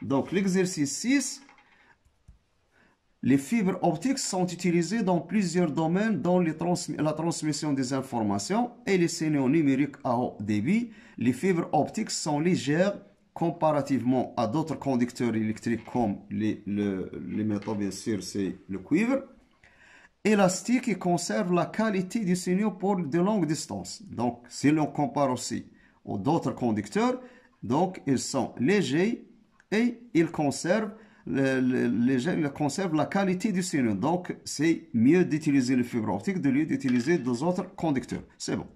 Donc, l'exercice 6. Les fibres optiques sont utilisées dans plusieurs domaines, dont la transmission des informations et les signaux numériques à haut débit. Les fibres optiques sont légères comparativement à d'autres conducteurs électriques comme les métaux, bien sûr, c'est le cuivre. Élastiques et conservent la qualité du signal pour de longues distances. Donc, si l'on compare aussi aux d'autres conducteurs, donc ils sont légers et ils conservent la qualité du signal. Donc, c'est mieux d'utiliser le fibre optique de lieu d'utiliser deux autres conducteurs. C'est bon.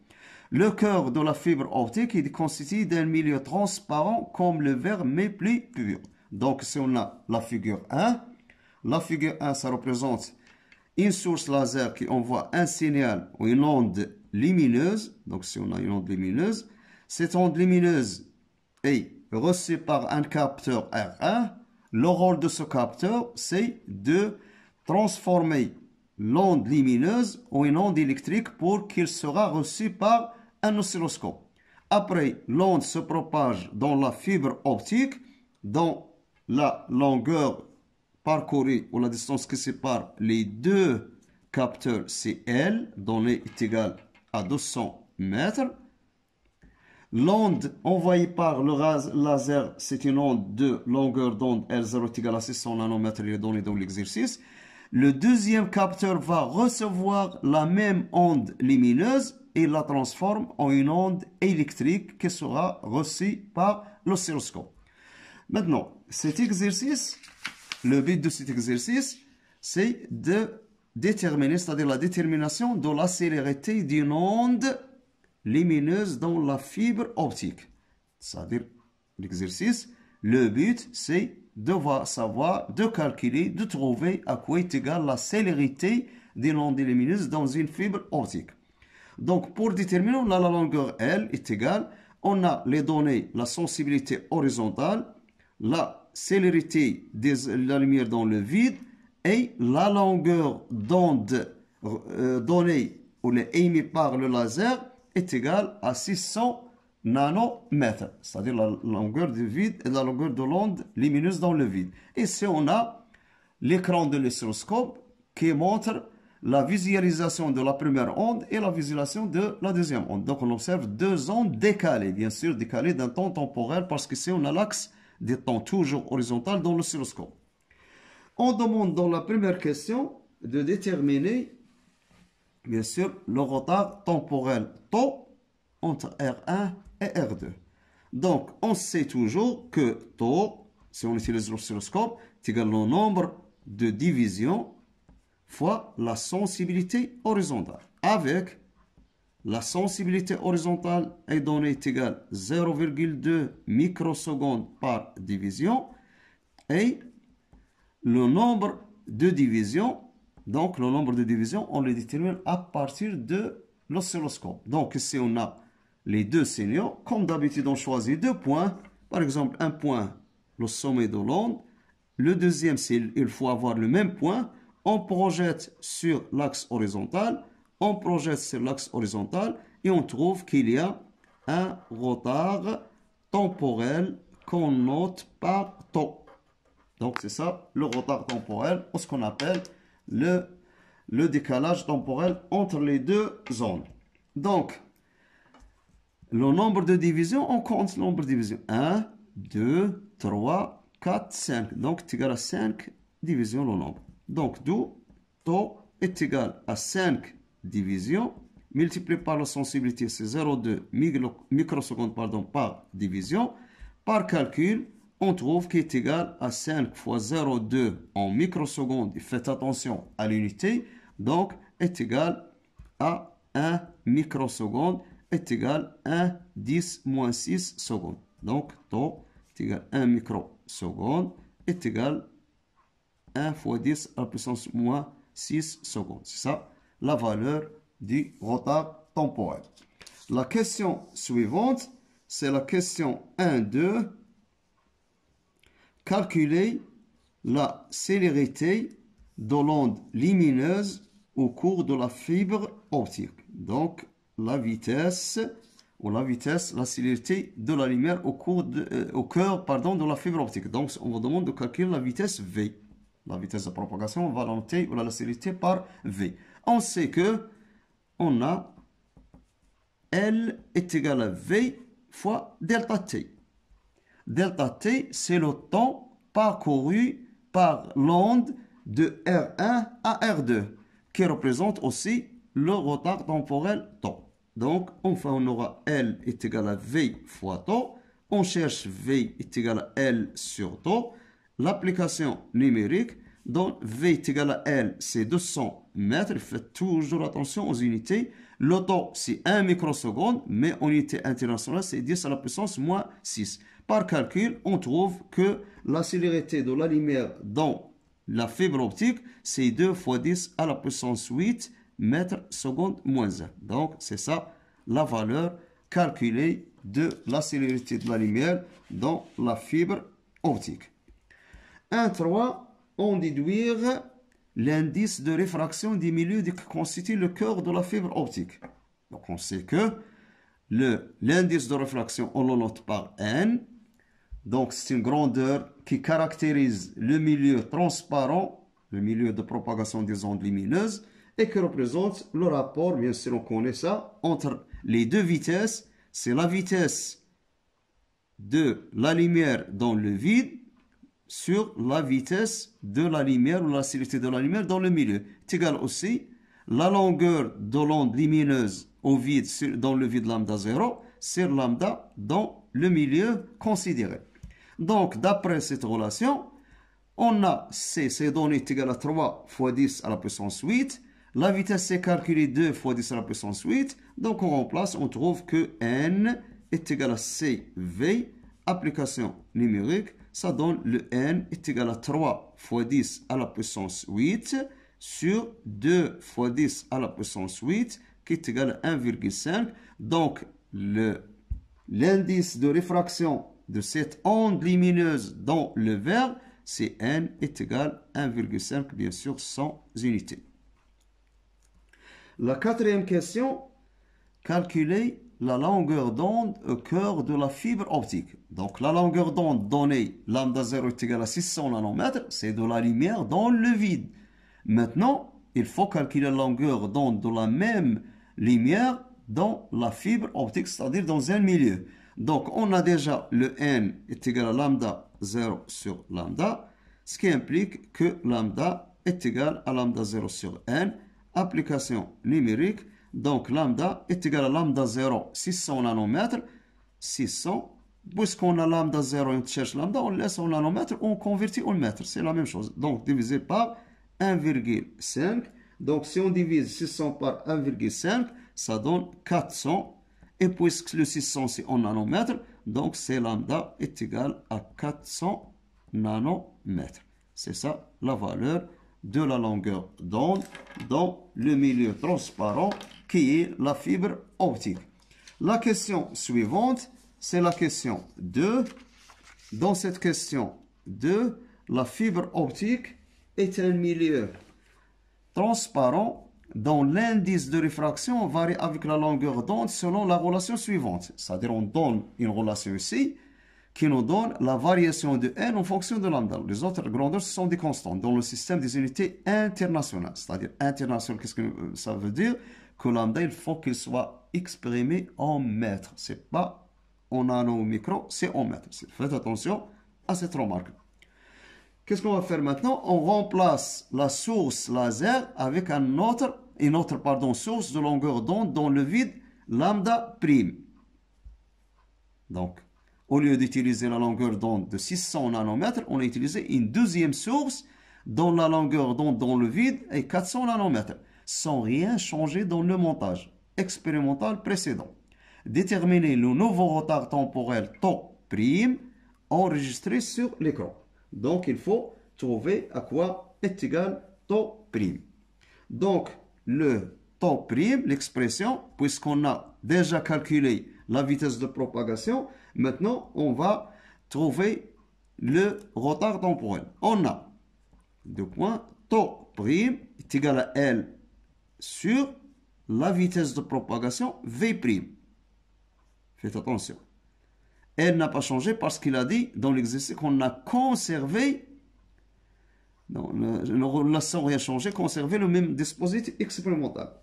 Le cœur de la fibre optique est constitué d'un milieu transparent comme le verre, mais plus pur. Donc, si on a la figure 1, ça représente une source laser qui envoie un signal ou une onde lumineuse. Donc, si on a une onde lumineuse, cette onde lumineuse est reçue par un capteur R1. Le rôle de ce capteur, c'est de transformer l'onde lumineuse en une onde électrique pour qu'il sera reçu par un oscilloscope. Après, l'onde se propage dans la fibre optique, dans la longueur parcourue ou la distance qui sépare les deux capteurs, c'est L, donnée est égale à 200 mètres. L'onde envoyée par le laser, c'est une onde de longueur d'onde L0 est égale à 600 nanomètres, il est donné dans l'exercice. Le deuxième capteur va recevoir la même onde lumineuse et la transforme en une onde électrique qui sera reçue par l'oscilloscope. Maintenant, cet exercice, le but de cet exercice, c'est de déterminer, c'est-à-dire la détermination de la célérité d'une onde lumineuse dans la fibre optique. C'est-à-dire l'exercice, le but c'est de savoir, de calculer, de trouver à quoi est égale la célérité d'une onde lumineuse dans une fibre optique. Donc pour déterminer, on a la longueur L est égale, on a les données, la sensibilité horizontale, la célérité de la lumière dans le vide et la longueur d'onde donnée ou émise par le laser est égale à 600 nanomètres, c'est-à-dire la longueur du vide et la longueur de l'onde lumineuse dans le vide. Ici, on a l'écran de l'oscilloscope qui montre la visualisation de la première onde et la visualisation de la deuxième onde. Donc, on observe deux ondes décalées, bien sûr, décalées d'un temps temporel parce que si on a l'axe des temps toujours horizontal dans l'oscilloscope. On demande dans la première question de déterminer bien sûr, le retard temporel tau entre R1 et R2. Donc, on sait toujours que tau, si on utilise l'oscilloscope, est égal au nombre de divisions fois la sensibilité horizontale. Avec la sensibilité horizontale est donnée est égale 0,2 microsecondes par division et le nombre de divisions. Donc, le nombre de divisions, on le détermine à partir de l'oscilloscope. Donc, ici, on a les deux signaux. Comme d'habitude, on choisit deux points. Par exemple, un point, le sommet de l'onde. Le deuxième, il faut avoir le même point. On projette sur l'axe horizontal. On projette sur l'axe horizontal. Et on trouve qu'il y a un retard temporel qu'on note par tau. Donc, c'est ça, le retard temporel, ou ce qu'on appelle le décalage temporel entre les deux zones. Donc, le nombre de divisions, on compte le nombre de divisions. 1, 2, 3, 4, 5. Donc, c'est égal à 5 divisions le nombre. Donc, d'où tau est égal à 5 divisions multiplié par la sensibilité, c'est 0,2 microsecondes par division. Par calcul, on trouve qu'il est égal à 5 fois 0,2 en microsecondes. Et faites attention à l'unité. Donc, est égal à 1 microseconde est égal à 10 moins 6 secondes. Donc, tau est égal à 1 microseconde est égal à 1 fois 10 à la puissance moins 6 secondes. C'est ça, la valeur du retard temporel. La question suivante, c'est la question 1,2. Calculer la célérité de l'onde lumineuse au cours de la fibre optique. Donc, la vitesse ou la vitesse, la célérité de la lumière au cœur de la fibre optique. Donc, on vous demande de calculer la vitesse V. La vitesse de propagation, on va la noter, ou la célérité par V. On sait que on a L est égal à V fois delta T. Delta T, c'est le temps parcouru par l'onde de R1 à R2, qui représente aussi le retard temporel temps. Donc, enfin, on aura L est égal à V fois temps. On cherche V est égal à L sur temps. L'application numérique, donc V est égal à L, c'est 200 mètres. Faites toujours attention aux unités. Le temps, c'est 1 microseconde, mais en unité internationale, c'est 10 à la puissance moins 6. Par calcul, on trouve que la célérité de la lumière dans la fibre optique, c'est 2 fois 10 à la puissance 8 mètres seconde moins 1. Donc, c'est ça la valeur calculée de la célérité de la lumière dans la fibre optique. 1.3, on déduire l'indice de réfraction des milieux qui constitue le cœur de la fibre optique. Donc, on sait que l'indice de réfraction, on le note par N. Donc, c'est une grandeur qui caractérise le milieu transparent, le milieu de propagation des ondes lumineuses, et qui représente le rapport, bien sûr on connaît ça, entre les deux vitesses. C'est la vitesse de la lumière dans le vide sur la vitesse de la lumière ou la célérité de la lumière dans le milieu. C'est égal aussi la longueur de l'onde lumineuse au vide dans le vide lambda 0 sur lambda dans le milieu considéré. Donc, d'après cette relation, on a ces données égales à 3 fois 10 à la puissance 8. La vitesse est calculée 2 fois 10 à la puissance 8. Donc, on remplace, on trouve que N est égal à CV. Application numérique, ça donne le N est égal à 3 fois 10 à la puissance 8 sur 2 fois 10 à la puissance 8 qui est égal à 1,5. Donc, l'indice de réfraction de cette onde lumineuse dans le verre, c'est N est égal à 1,5, bien sûr, sans unité. La quatrième question, calculer la longueur d'onde au cœur de la fibre optique. Donc, la longueur d'onde donnée, lambda 0 est égal à 600 nanomètres, c'est de la lumière dans le vide. Maintenant, il faut calculer la longueur d'onde de la même lumière dans la fibre optique, c'est-à-dire dans un milieu. Donc, on a déjà le N est égal à lambda 0 sur lambda, ce qui implique que lambda est égal à lambda 0 sur N. Application numérique, donc lambda est égal à lambda 0, 600 nanomètres, 600. Puisqu'on a lambda 0 et on cherche lambda, on laisse en nanomètres, on convertit en mètres. C'est la même chose. Donc, divisé par 1,5. Donc, si on divise 600 par 1,5, ça donne 400. Et puisque le 600, c'est en nanomètres, donc c'est lambda est égal à 400 nanomètres. C'est ça la valeur de la longueur d'onde dans le milieu transparent qui est la fibre optique. La question suivante, c'est la question 2. Dans cette question 2, la fibre optique est un milieu transparent dont l'indice de réfraction varie avec la longueur d'onde selon la relation suivante. C'est-à-dire on donne une relation ici qui nous donne la variation de n en fonction de lambda. Les autres grandeurs, ce sont des constantes dans le système des unités internationales. C'est-à-dire international, qu'est-ce que ça veut dire? Que lambda, il faut qu'il soit exprimé en mètres. Ce n'est pas en nanomicro, c'est en mètres. Faites attention à cette remarque. Qu'est-ce qu'on va faire maintenant? On remplace la source laser avec une autre source de longueur d'onde dans le vide lambda prime. Donc, au lieu d'utiliser la longueur d'onde de 600 nanomètres, on a utilisé une deuxième source dont la longueur d'onde dans le vide est 400 nanomètres, sans rien changer dans le montage expérimental précédent. Déterminer le nouveau retard temporel tau prime enregistré sur l'écran. Donc, il faut trouver à quoi est égal tau prime. Donc, le tau prime, l'expression, puisqu'on a déjà calculé la vitesse de propagation, maintenant, on va trouver le retard temporel. On a deux points, tau prime est égal à L sur la vitesse de propagation V prime. Faites attention. L n'a pas changé parce qu'il a dit dans l'exercice qu'on a conservé, non, la relation n'a rien changé, conservé le même dispositif expérimental.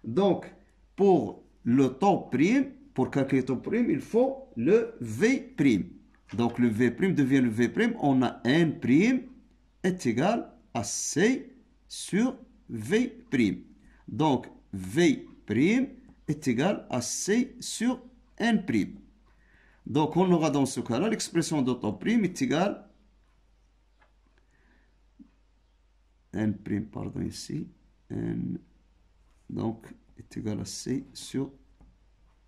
Donc, pour le taux prime, pour calculer le taux prime, il faut le V prime. Donc, le V prime devient le V prime. On a N prime est égal à C sur V prime. Donc, V prime est égal à C sur N prime. Donc, on aura dans ce cas-là l'expression de taux prime est égale N prime, pardon, ici, N, donc, est égal à C sur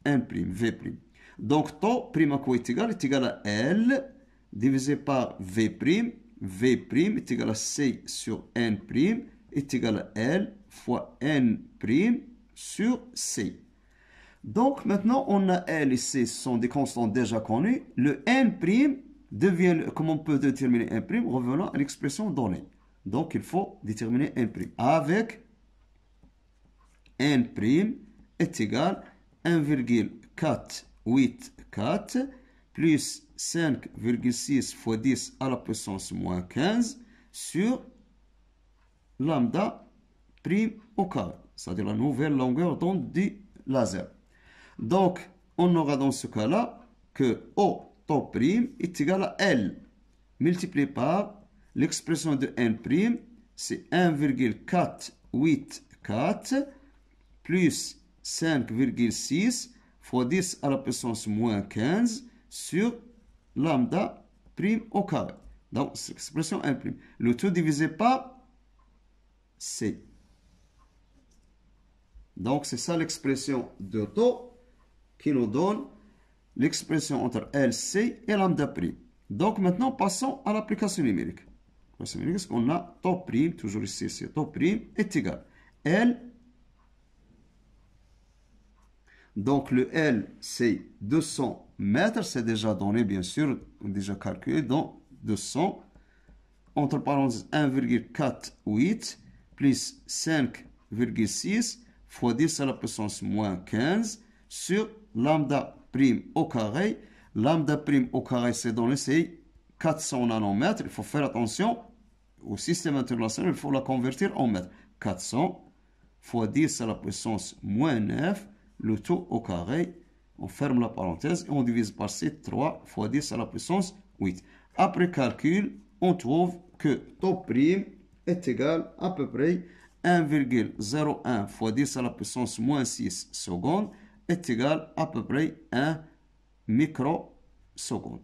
N prime, V prime. Donc, taux prime à quoi est égal à L divisé par V prime. V prime est égal à C sur N prime est égal à L fois N prime sur C. Donc, maintenant, on a L et C, ce sont des constantes déjà connues. Le N prime devient, comment on peut déterminer N prime? Revenons à l'expression donnée. Donc, il faut déterminer N prime avec N prime est égal à 1,484 plus 5,6 fois 10 à la puissance moins 15 sur lambda prime au carré, c'est-à-dire la nouvelle longueur d'onde du laser. Donc, on aura dans ce cas-là que O taux prime est égal à L multiplié par l'expression de N prime, c'est 1,484 plus 5,6 fois 10 à la puissance moins 15 sur lambda prime au carré. Donc, c'est l'expression N prime. Le tout divisé par C. Donc, c'est ça l'expression de taux qui nous donne l'expression entre LC et lambda prime. Donc, maintenant, passons à l'application numérique. L'application numérique, c'est qu'on a taux prime, toujours ici, c'est taux prime, est égal à L. Donc, le L, c'est 200 mètres. C'est déjà donné, bien sûr, déjà calculé. Donc, 200, entre parenthèses, 1,48 plus 5,6 fois 10 à la puissance moins 15 sur lambda prime au carré. Lambda prime au carré, c'est donné, c'est 400 nanomètres. Il faut faire attention au système international, il faut la convertir en mètres. 400 fois 10 à la puissance moins 9, le tout au carré. On ferme la parenthèse et on divise par 7, 3 fois 10 à la puissance 8. Après calcul, on trouve que taux prime est égal à peu près 1,01 fois 10 à la puissance moins 6 secondes est égal à peu près 1 microseconde.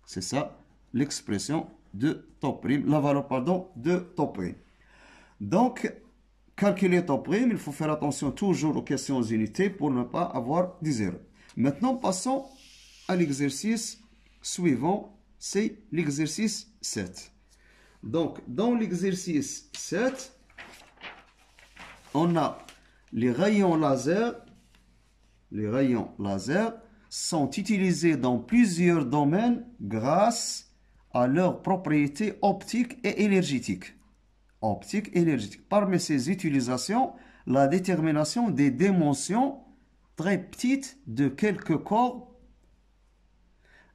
C'est ça l'expression de taux prime, la valeur, pardon, de taux prime. Donc, calculer taux prime, il faut faire attention toujours aux questions unités pour ne pas avoir des erreurs. Maintenant, passons à l'exercice suivant, c'est l'exercice 7. Donc, dans l'exercice 7, on a les rayons laser. Les rayons laser sont utilisés dans plusieurs domaines grâce à leurs propriétés optiques et énergétiques. Parmi ces utilisations, la détermination des dimensions très petites de quelques corps.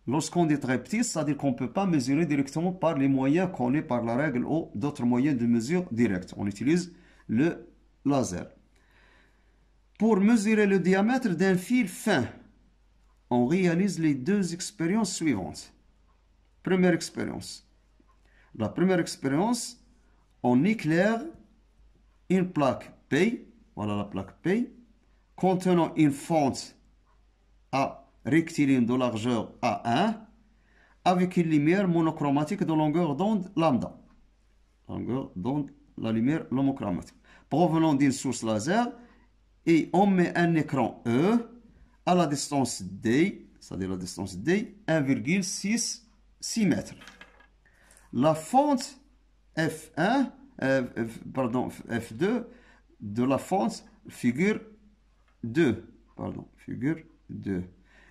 Lorsqu'on dit très petit, c'est-à-dire qu'on ne peut pas mesurer directement par les moyens connus par la règle ou d'autres moyens de mesure directe. On utilise le laser. Pour mesurer le diamètre d'un fil fin, on réalise les deux expériences suivantes. Première expérience. La première expérience, on éclaire une plaque P, voilà la plaque P, contenant une fente à rectiligne de largeur A1 avec une lumière monochromatique de longueur d'onde lambda. Longueur d'onde, la lumière monochromatique. Provenant d'une source laser, et on met un écran E à la distance D, c'est-à-dire la distance D, 1,6 mètres. La fente F2 de la fente figure 2.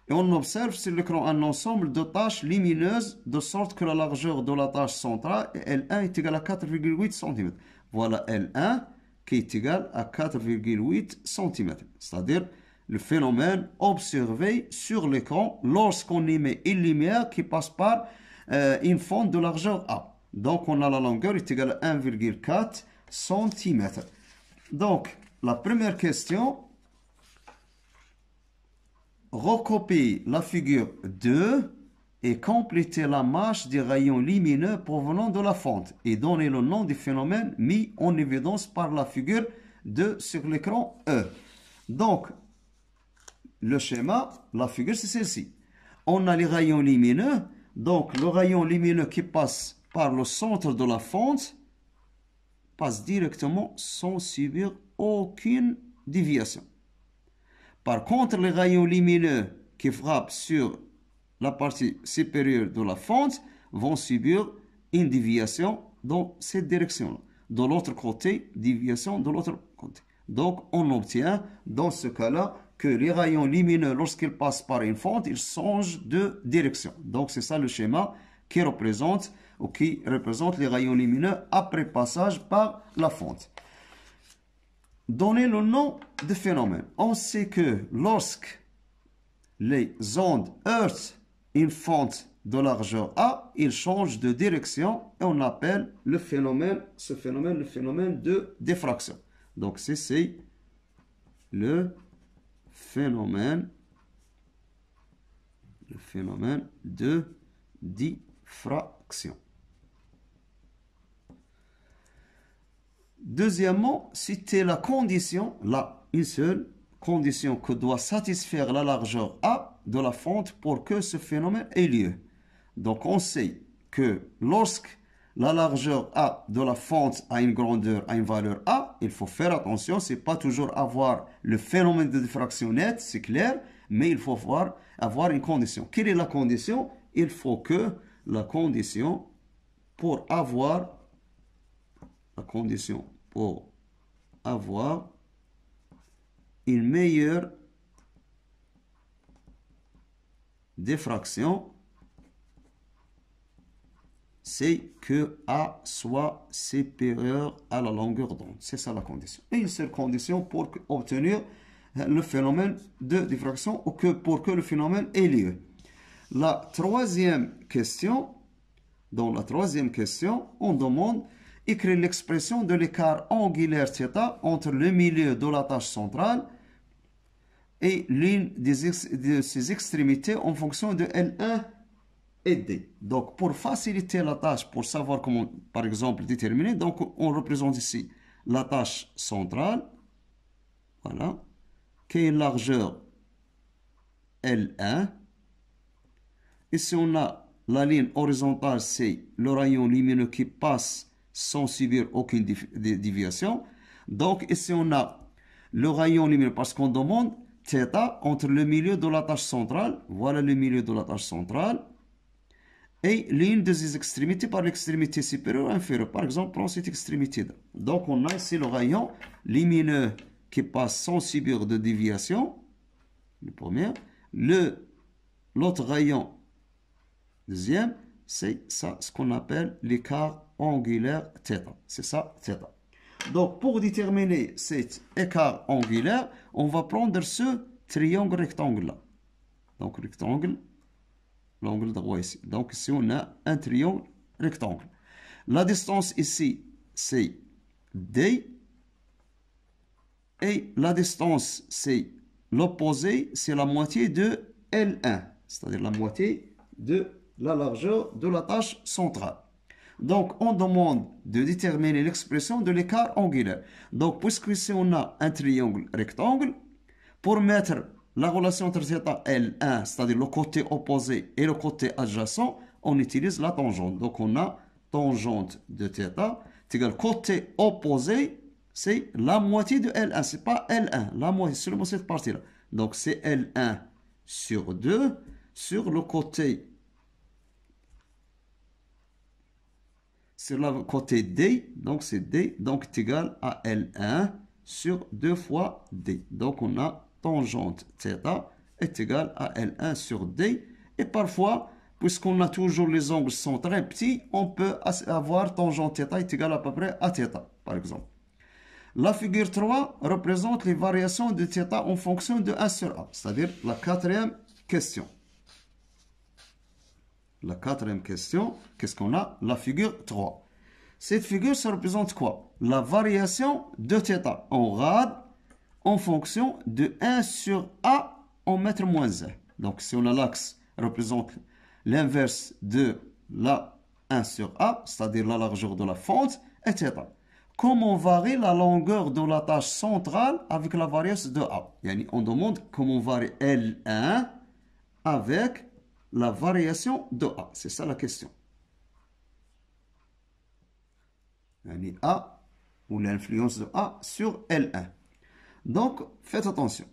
Et on observe sur l'écran un ensemble de taches lumineuses de sorte que la largeur de la tache centrale L1 est égale à 4,8 cm. Voilà L1 qui est égal à 4,8 cm. C'est-à-dire le phénomène observé sur l'écran lorsqu'on émet une lumière qui passe par une fente de largeur A. Donc, on a la longueur est égale à 1,4 cm. Donc, la première question, recopiez la figure 2 et complétez la marche des rayons lumineux provenant de la fente et donnez le nom du phénomène mis en évidence par la figure 2 sur l'écran E. Donc, le schéma, la figure, c'est celle-ci. On a les rayons lumineux. Donc, le rayon lumineux qui passe par le centre de la fente passe directement sans subir aucune déviation. Par contre, les rayons lumineux qui frappent sur la partie supérieure de la fente vont subir une déviation dans cette direction-là. De l'autre côté, déviation de l'autre côté. Donc, on obtient dans ce cas-là que les rayons lumineux, lorsqu'ils passent par une fente, ils changent de direction. Donc, c'est ça le schéma qui représente les rayons lumineux après passage par la fente. Donnez le nom de phénomène. On sait que lorsque les ondes heurtent une fente de largeur A, ils changent de direction et on appelle ce phénomène le phénomène de diffraction. Donc, c'est le phénomène de diffraction. Deuxièmement, c'était la condition, une seule condition que doit satisfaire la largeur A de la fente pour que ce phénomène ait lieu. Donc, on sait que lorsque la largeur A de la fente a une grandeur, a une valeur A, il faut faire attention, c'est pas toujours avoir le phénomène de diffraction net, c'est clair, mais il faut avoir une condition. Quelle est la condition? Il faut que la condition pour avoir une meilleure diffraction, c'est que A soit supérieur à la longueur d'onde. C'est ça la condition. Et une seule condition pour obtenir le phénomène de diffraction ou pour que le phénomène ait lieu. Dans la troisième question, on demande écrire l'expression de l'écart angulaire θ entre le milieu de la tâche centrale et l'une de ses extrémités en fonction de L1 et D. Donc, pour faciliter la tâche, pour savoir comment, par exemple, déterminer, donc on représente ici la tâche centrale, voilà, qui est une largeur L1. Ici, on a la ligne horizontale, c'est le rayon lumineux qui passe sans subir aucune déviation. Donc, ici, on a le rayon lumineux, parce qu'on demande θ entre le milieu de la tâche centrale, voilà le milieu de la tâche centrale, et l'une de ses extrémités par l'extrémité supérieure ou inférieure. Par exemple, prends cette extrémité-là. Donc, on a ici le rayon lumineux qui passe sans subir de déviation, le premier. L'autre rayon, deuxième, c'est ça, ce qu'on appelle l'écart angulaire θ. C'est ça, θ. Donc, pour déterminer cet écart angulaire, on va prendre ce triangle rectangle-là. Donc, rectangle, l'angle droit ici. Donc, ici, on a un triangle rectangle. La distance ici, c'est D. Et la distance, c'est l'opposé, c'est la moitié de L1. C'est-à-dire la moitié de la largeur de la tâche centrale. Donc, on demande de déterminer l'expression de l'écart angulaire. Donc, puisque ici, on a un triangle rectangle, pour mettre la relation entre θ et L1, c'est-à-dire le côté opposé et le côté adjacent, on utilise la tangente. Donc, on a tangente de θ, c'est égal côté opposé, c'est la moitié de L1. Ce n'est pas L1, la moitié, seulement cette partie-là. Donc, c'est L1 sur 2 sur le côté. Sur le côté D, donc c'est D, donc c'est égal à L1 sur 2 fois D. Donc, on a tangente θ est égal à L1 sur D. Et parfois, puisqu'on a toujours les angles sont très petits, on peut avoir tangente θ est égal à peu près à θ, par exemple. La figure 3 représente les variations de θ en fonction de 1 sur A, c'est-à-dire la quatrième question. La quatrième question, qu'est-ce qu'on a? La figure 3. Cette figure, ça représente quoi? La variation de θ en rad en fonction de 1 sur A en mètre moins 1. Donc, si on a l'axe représente l'inverse de la 1 sur A, c'est-à-dire la largeur de la fente, etc. Comment varie la longueur de la tâche centrale avec la variance de A? On demande comment varie L1 avec la variation de A. C'est ça la question. A ou l'influence de A sur L1. Donc, faites attention.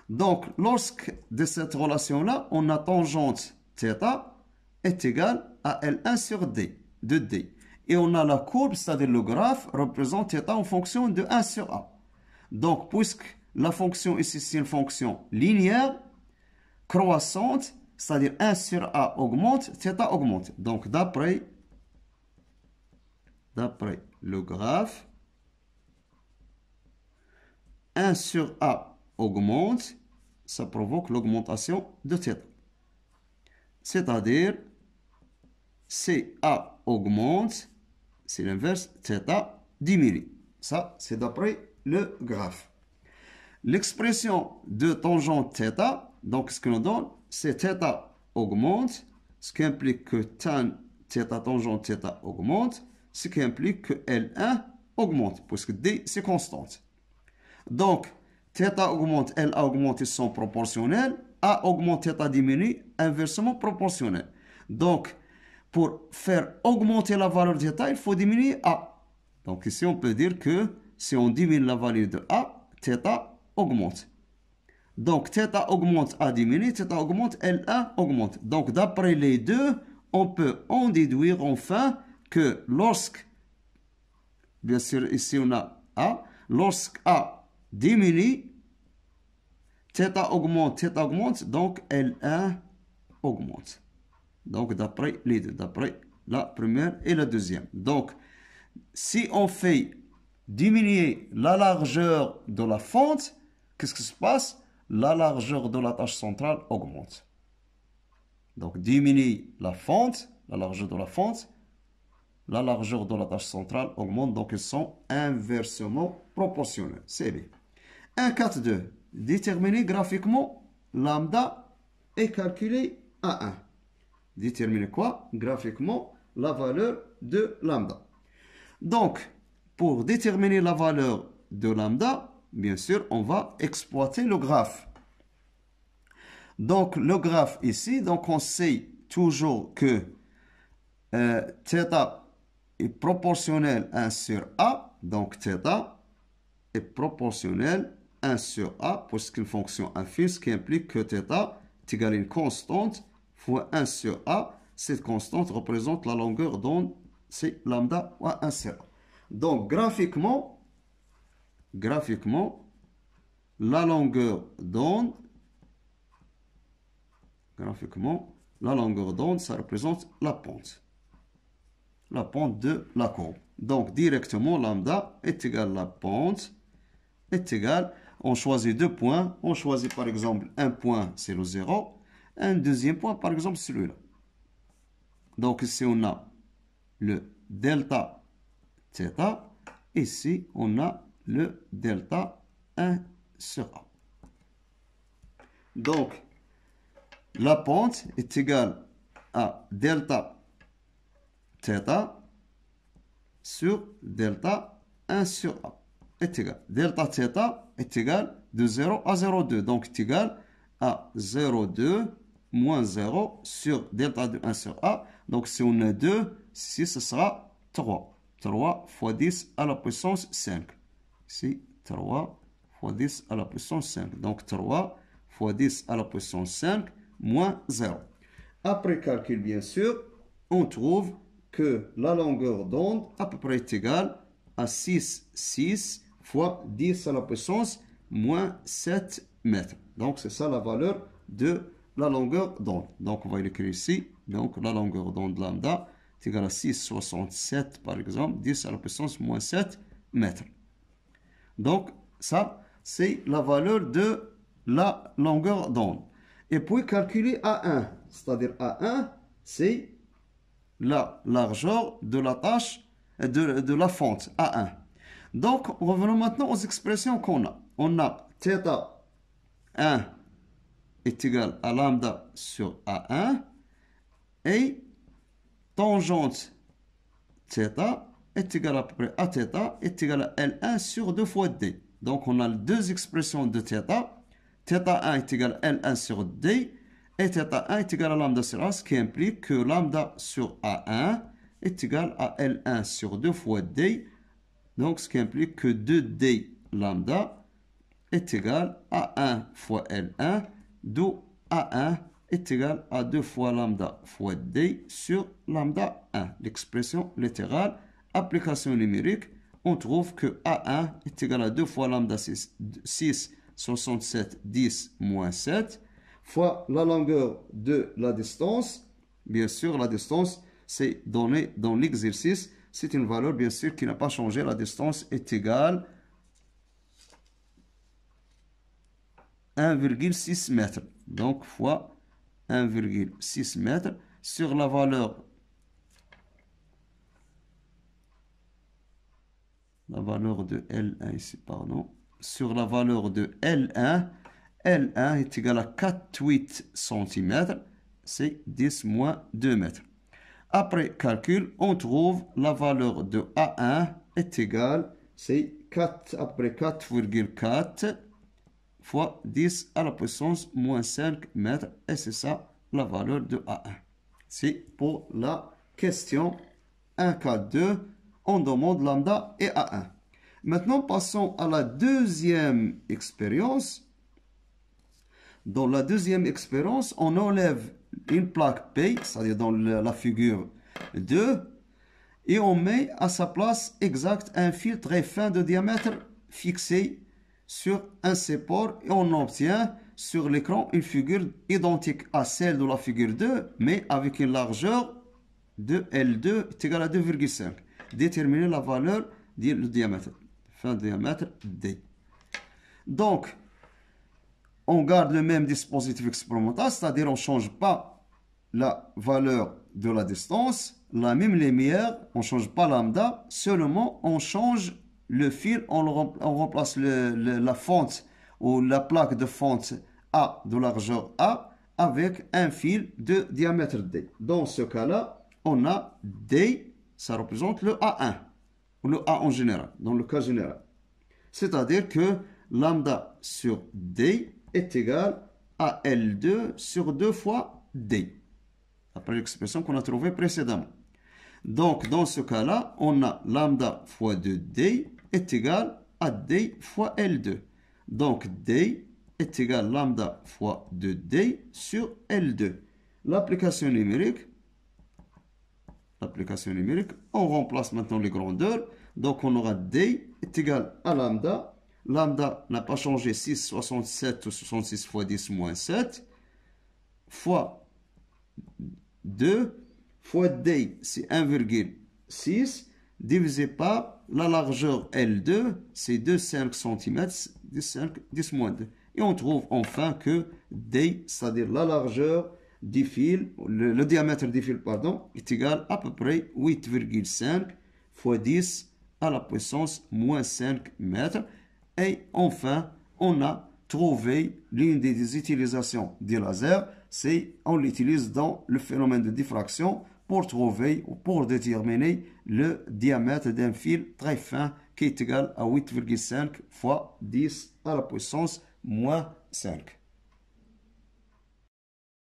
Donc, lorsque de cette relation-là, on a tangente θ est égale à L1 sur D, de D. Et on a la courbe, c'est-à-dire le graphe, représente θ en fonction de 1 sur A. Donc, puisque la fonction ici, c'est une fonction linéaire, croissante, c'est-à-dire 1 sur A augmente, θ augmente. Donc, d'après le graphe, 1 sur A augmente, ça provoque l'augmentation de θ. C'est-à-dire, CA augmente, c'est l'inverse, θ diminue. Ça, c'est d'après le graphe. L'expression de tangente θ, donc ce que nous donne, c'est θ augmente, ce qui implique que tan θ tangente θ augmente, ce qui implique que L1 augmente, puisque D, c'est constante. Donc, θ augmente, LA augmente, ils sont proportionnels. A augmente, θ diminue, inversement proportionnel. Donc, pour faire augmenter la valeur de θ, il faut diminuer A. Donc, ici, on peut dire que si on diminue la valeur de A, θ augmente. Donc, θ augmente, A diminue, θ augmente, L1 augmente. Donc, d'après les deux, on peut en déduire enfin que lorsque, bien sûr, ici on a A, lorsque A diminue, θ augmente, donc L1 augmente. Donc, d'après les deux, d'après la première et la deuxième. Donc, si on fait diminuer la largeur de la fente, qu'est-ce qui se passe? La largeur de la tâche centrale augmente. Donc, diminuer la fente, la largeur de la fente, la largeur de la tâche centrale augmente, donc ils sont inversement proportionnels. C'est bien. 1,4,2. Déterminer graphiquement lambda et calculer A1. Déterminer quoi? Graphiquement la valeur de lambda. Donc, pour déterminer la valeur de lambda, bien sûr, on va exploiter le graphe. Donc, le graphe ici, donc on sait toujours que θ est proportionnel 1 sur A. Donc, θ est proportionnel 1 sur A, puisqu'une fonction infime, ce qui implique que θ est égal à une constante fois 1 sur A. Cette constante représente la longueur d'onde, c'est lambda à 1 sur A. Donc, graphiquement, la longueur d'onde, ça représente la pente de la courbe. Donc, directement, lambda est égal à la pente, est égal, on choisit deux points. On choisit par exemple un point, c'est le 0. Un deuxième point, par exemple, celui-là. Donc, ici, on a le delta θ. Ici, on a le delta 1 sur A. Donc, la pente est égale à delta θ sur delta 1 sur A. Est égal. Delta θ est égal de 0 à 0,2. Donc, est égal à 0,2 moins 0 sur delta de 1 sur A. Donc, si on a 2, ici, ce sera 3. 3 fois 10 à la puissance 5. Ici, 3 fois 10 à la puissance 5. Donc, 3 fois 10 à la puissance 5 moins 0. Après calcul, bien sûr, on trouve que la longueur d'onde à peu près est égale à 6 fois 10 à la puissance moins 7 mètres. Donc, c'est ça la valeur de la longueur d'onde. Donc, on va l'écrire ici. Donc, la longueur d'onde lambda est égale à 6,67 par exemple, 10 à la puissance moins 7 mètres. Donc, ça, c'est la valeur de la longueur d'onde. Et puis, calculer A1, c'est-à-dire A1, c'est la largeur de la tâche, de la fente, A1. Donc, revenons maintenant aux expressions qu'on a. On a θ1 est égal à lambda sur A1 et tangente θ est égal à peu près à θ est égal à L1 sur 2 fois D. Donc, on a deux expressions de θ. θ1 est égal à L1 sur D et θ1 est égal à lambda sur A, ce qui implique que lambda sur A1 est égal à L1 sur 2 fois D. Donc, ce qui implique que 2D lambda est égal à 1 fois L1, d'où A1 est égal à 2 fois lambda fois D sur lambda 1. L'expression littérale, application numérique, on trouve que A1 est égal à 2 fois lambda 6, 67, 10, moins 7, fois la longueur de la distance. Bien sûr, la distance, c'est donné dans l'exercice. C'est une valeur, bien sûr, qui n'a pas changé. La distance est égale à 1,6 mètres. Donc, fois 1,6 mètres sur la valeur de L1 ici, pardon. Sur la valeur de L1, L1 est égal à 4,8 cm. C'est 10 moins 2 mètres. Après calcul, on trouve la valeur de A1 est égale, c'est 4 après 4,4 fois 10 à la puissance moins 5 mètres. Et c'est ça la valeur de A1. C'est pour la question 1K2. On demande lambda et A1. Maintenant, passons à la deuxième expérience. Dans la deuxième expérience, on enlève une plaque P, c'est-à-dire dans la figure 2, et on met à sa place exact un fil très fin de diamètre fixé sur un support et on obtient sur l'écran une figure identique à celle de la figure 2, mais avec une largeur de L2 est égale à 2,5. Déterminer la valeur du diamètre, fin de diamètre D. Donc, on garde le même dispositif expérimental, c'est-à-dire on ne change pas la valeur de la distance, la même lumière, on ne change pas lambda, seulement on change le fil, on remplace la fente ou la plaque de fente A de largeur A avec un fil de diamètre D. Dans ce cas-là, on a D, ça représente le A1, ou le A en général, dans le cas général. C'est-à-dire que lambda sur D est égal à L2 sur 2 fois D, après l'expression qu'on a trouvée précédemment. Donc, dans ce cas-là, on a lambda fois 2D est égal à D fois L2. Donc, D est égal à lambda fois 2D sur L2. L'application numérique, on remplace maintenant les grandeurs. Donc, on aura D est égal à lambda. Lambda n'a pas changé, 6, 67 ou 66 fois 10 moins 7, fois 2, fois D, c'est 1,6, divisé par la largeur L2, c'est 2,5 cm, 10 moins 2. Et on trouve enfin que D, c'est-à-dire la largeur du fil, le diamètre du fil, pardon, est égal à peu près 8,5 fois 10 à la puissance moins 5 mètres. Et enfin, on a trouvé l'une des utilisations du laser, c'est on l'utilise dans le phénomène de diffraction pour trouver ou pour déterminer le diamètre d'un fil très fin qui est égal à 8,5 fois 10 à la puissance moins 5.